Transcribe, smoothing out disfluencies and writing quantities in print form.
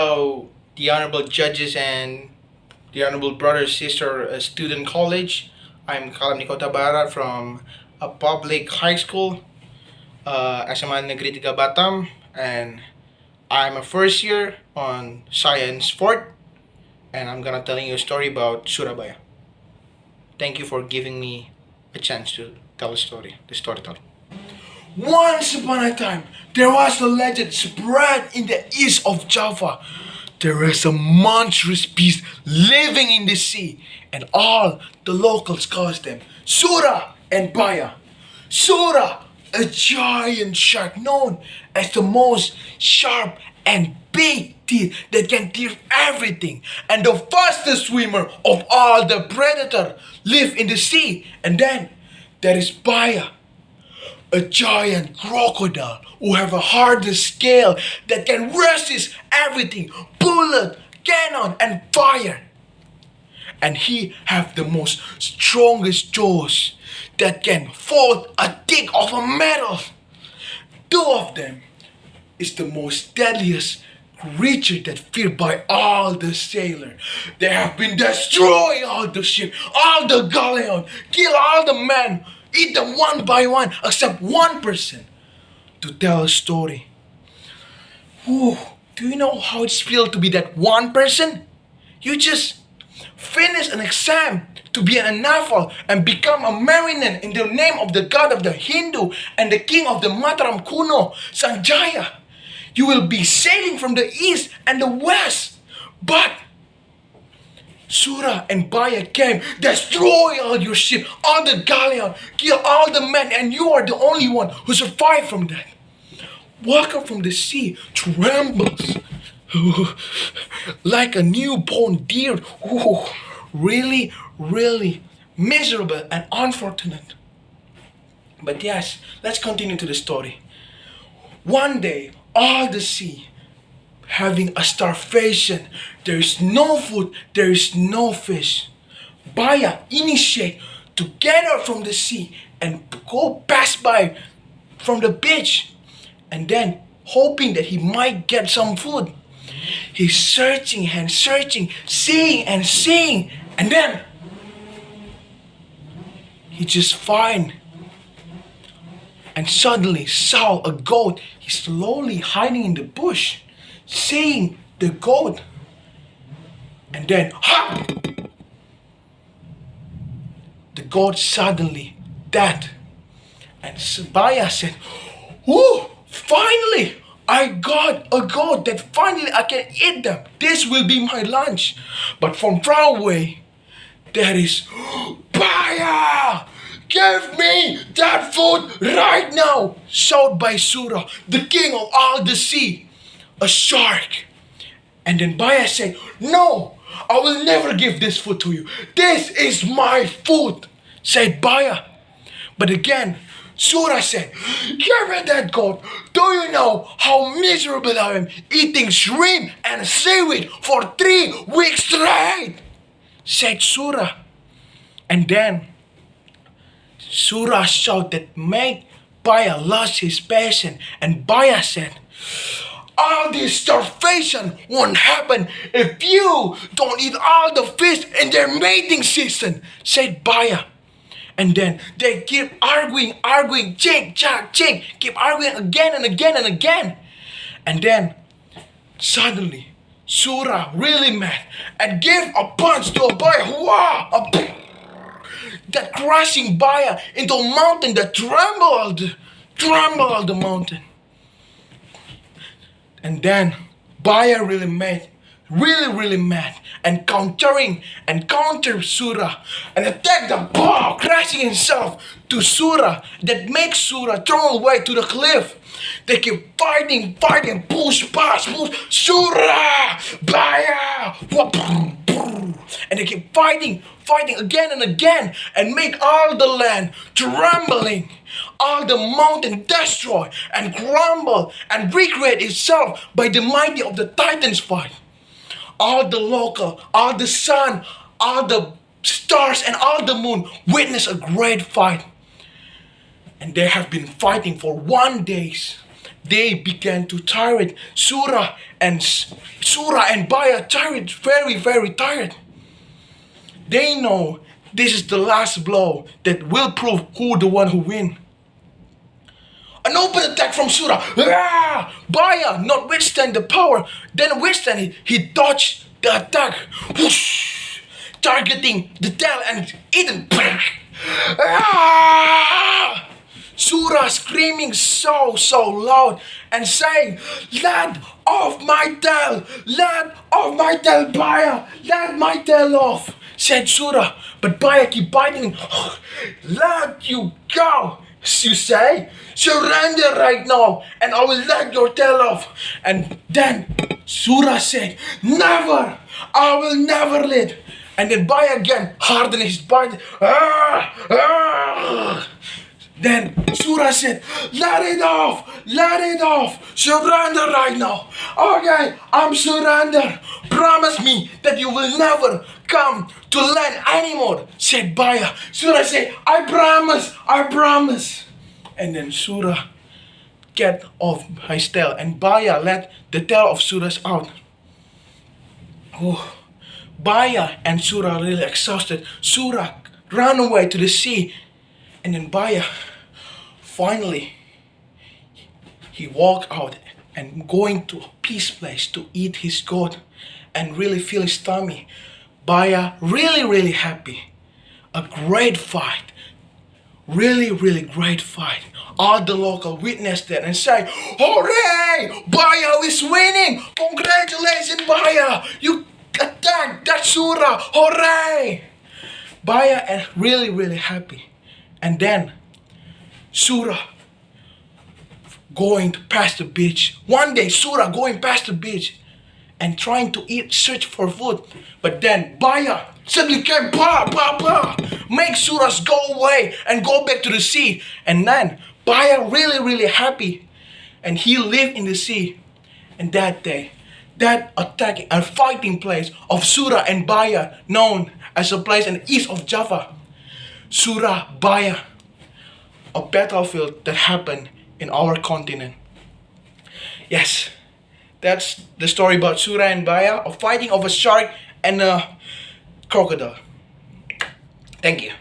The honorable judges and the honorable brother sister student college. I'm Caleb Nikao Hutabarat from a public high school, SMA Negeri Batam, and I'm a first year on science fourth, and I'm gonna telling you a story about Surabaya. Thank you for giving me a chance to tell a story, the storyteller. Once upon a time, there was a legend spread in the east of Java. There is a monstrous beast living in the sea, and all the locals call them Sura and Baya. Sura, a giant shark known as the most sharp and big teeth that can tear everything, and the fastest swimmer of all the predator live in the sea. And then there is Baya, a giant crocodile who have a harder scale that can resist everything, bullet, cannon, and fire. And he have the most strongest jaws that can fold a thick of a metal. Two of them is the most deadliest creature that feared by all the sailor. They have been destroy all the ship, all the galleon, kill all the men, eat them one by one, except one person to tell a story. Ooh, do you know how it feels to be that one person? You just finish an exam to be an naval and become a mariner in the name of the god of the Hindu and the king of the Mataram Kuno, Sanjaya. You will be sailing from the east and the west. But Sura and Baya came, destroy all your ship, all the galleon, kill all the men, and you are the only one who survived from that. Welcome from the sea, trembles like a newborn deer. Ooh, really, really miserable and unfortunate. But yes, let's continue to the story. One day, all the sea having a starvation. There is no food, there is no fish. Baya initiate to get out from the sea and go pass by from the beach, and then hoping that he might get some food. He's searching and searching, seeing and seeing, and then he just find and suddenly saw a goat. He's slowly hiding in the bush, seeing the goat, and then ha! The goat suddenly dead. And Sabaya said, "Oh, finally! I got a goat that finally I can eat them. This will be my lunch." But from far away, there is Baya! Give me that food right now! Shouted by Sura, the king of all the sea, a shark. And then Baya said, "No, I will never give this food to you. This is my food," said Baya. But again, Sura said, "Give me that goat. Do you know how miserable I am eating shrimp and seaweed for 3 weeks straight?" said Sura. And then Sura shouted that made Baya lost his passion, and Baya said, "All this starvation won't happen if you don't eat all the fish in their mating season," said Baya. And then they keep arguing, ching, chak, ching, keep arguing again and again and again. And then suddenly Sura really mad and gave a punch to a Baya. Wow! That crushing Baya into a mountain that trembled the mountain. And then Baya really mad and counter Sura and attacked the ball, crashing himself to Sura that makes Sura thrown away to the cliff. They keep fighting, push, pass, push, Sura, Baya, and they keep fighting again and again, and make all the land trembling, all the mountain destroy and crumble and recreate itself by the mighty of the Titans fight. All the local, all the sun, all the stars, and all the moon witness a great fight. And they have been fighting for 1 day. they began to tired. Sura and Baya tired, very, very tired. They know this is the last blow that will prove who the one who win. An open attack from Sura. Ah! Baya not withstand the power. Then withstand it. He dodged the attack. Whoosh! Targeting the tail and eaten. Ah! Sura screaming so loud and saying, "Let off my tail! Let off my tail, Baya! Let my tail off!" said Sura. But Baya keep biting. "Let you go! You say? Surrender right now and I will let your tail off." And then Sura said, "Never! I will never let." And then Baya again hardened his bite. Ah! Ah! Then Sura said, "Let it off! Let it off! Surrender right now! Okay, I'm surrender! Promise me that you will never come to land anymore," said Baya. Sura said, "I promise! I promise!" And then Sura get off his tail and Baya let the tail of Sura out. Oh, Baya and Sura really exhausted. Sura ran away to the sea. And then Baya, finally, he walked out and going to a peace place to eat his goat and really feel his tummy. Baya really happy. A great fight. Really great fight. All the local witnessed that and say, "Hooray! Baya is winning! Congratulations, Baya! You attacked that Sura! Hooray!" Baya and really happy. And then Sura going to pass the beach. One day Sura going past the beach and trying to search for food. But then Baya suddenly came, make Suras go away and go back to the sea. And then Baya really happy. And he lived in the sea. And that day, that attacking and fighting place of Sura and Baya, known as a place in the east of Java. Sura Baya, a battlefield that happened in our continent. Yes, that's the story about Sura and Baya, a fighting of a shark and a crocodile. Thank you.